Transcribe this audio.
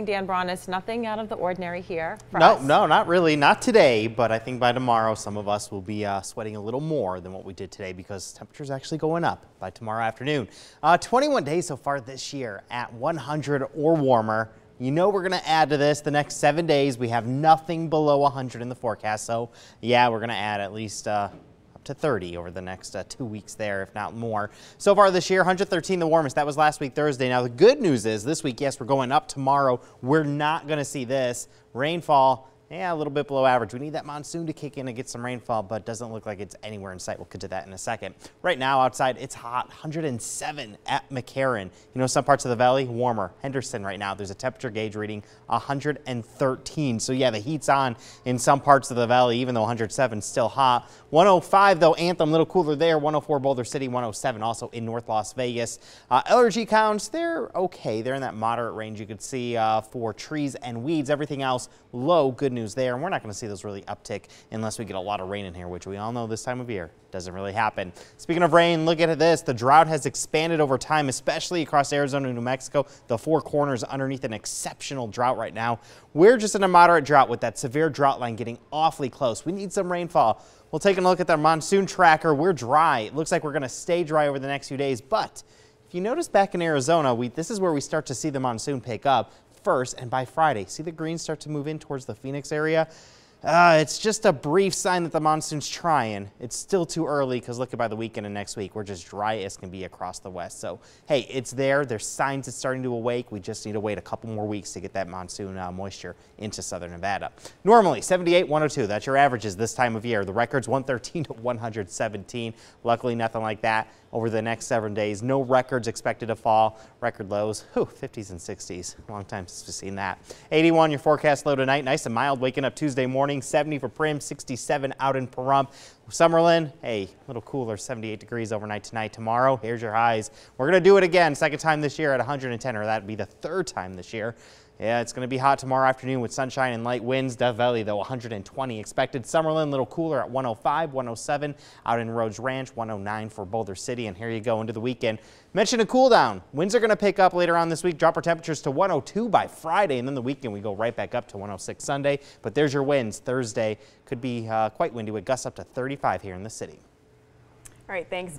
Dan Bronis, nothing out of the ordinary here for No, us. no, not really. Not today, but I think by tomorrow some of us will be sweating a little more than what we did today because temperature's actually going up by tomorrow afternoon. 21 days so far this year at 100 or warmer. You know we're going to add to this the next 7 days. We have nothing below 100 in the forecast, so yeah, we're going to add at least up to 30 over the next 2 weeks there, if not more. So far this year, 113 the warmest. That was last week Thursday. Now the good news is this week, yes, we're going up tomorrow. We're not going to see this rainfall. Yeah, a little bit below average. We need that monsoon to kick in and get some rainfall, but it doesn't look like it's anywhere in sight. We'll get to that in a second. Right now outside, it's hot, 107 at McCarran. You know, some parts of the valley, warmer. Henderson right now, there's a temperature gauge reading 113. So yeah, the heat's on in some parts of the valley, even though 107 is still hot. 105 though, Anthem, a little cooler there. 104 Boulder City, 107 also in North Las Vegas. Allergy counts, they're okay. They're in that moderate range you could see for trees and weeds. Everything else low, good news there, and we're not going to see those really uptick unless we get a lot of rain in here, which we all know this time of year doesn't really happen. Speaking of rain, look at this. The drought has expanded over time, especially across Arizona and New Mexico. The Four Corners underneath an exceptional drought right now. We're just in a moderate drought with that severe drought line getting awfully close. We need some rainfall. We'll take a look at the monsoon tracker. We're dry. It looks like we're going to stay dry over the next few days, but if you notice back in Arizona, this is where we start to see the monsoon pick up first, and by Friday, see the greens start to move in towards the Phoenix area. It's just a brief sign that the monsoon's trying. It's still too early because look at by the weekend and next week, we're just dry as can be across the west. So, hey, it's there. There's signs it's starting to awake. We just need to wait a couple more weeks to get that monsoon moisture into southern Nevada. Normally, 78, 102. That's your averages this time of year. The record's 113 to 117. Luckily, nothing like that over the next 7 days. No records expected to fall. Record lows, 50s and 60s. Long time since we've seen that. 81 your forecast low tonight. Nice and mild waking up Tuesday morning. 70 for Prim, 67 out in Pahrump. Summerlin, hey, a little cooler, 78 degrees overnight tonight. Tomorrow, here's your highs. We're going to do it again, second time this year at 110, or that'd be the third time this year. Yeah, it's going to be hot tomorrow afternoon with sunshine and light winds. Death Valley, though, 120 expected. Summerlin, a little cooler at 105, 107 out in Rhodes Ranch, 109 for Boulder City. And here you go into the weekend. Mention a cool down. Winds are going to pick up later on this week. Drop our temperatures to 102 by Friday. And then the weekend we go right back up to 106 Sunday. But there's your winds. Thursday could be quite windy with gusts up to 35 here in the city. All right, thanks.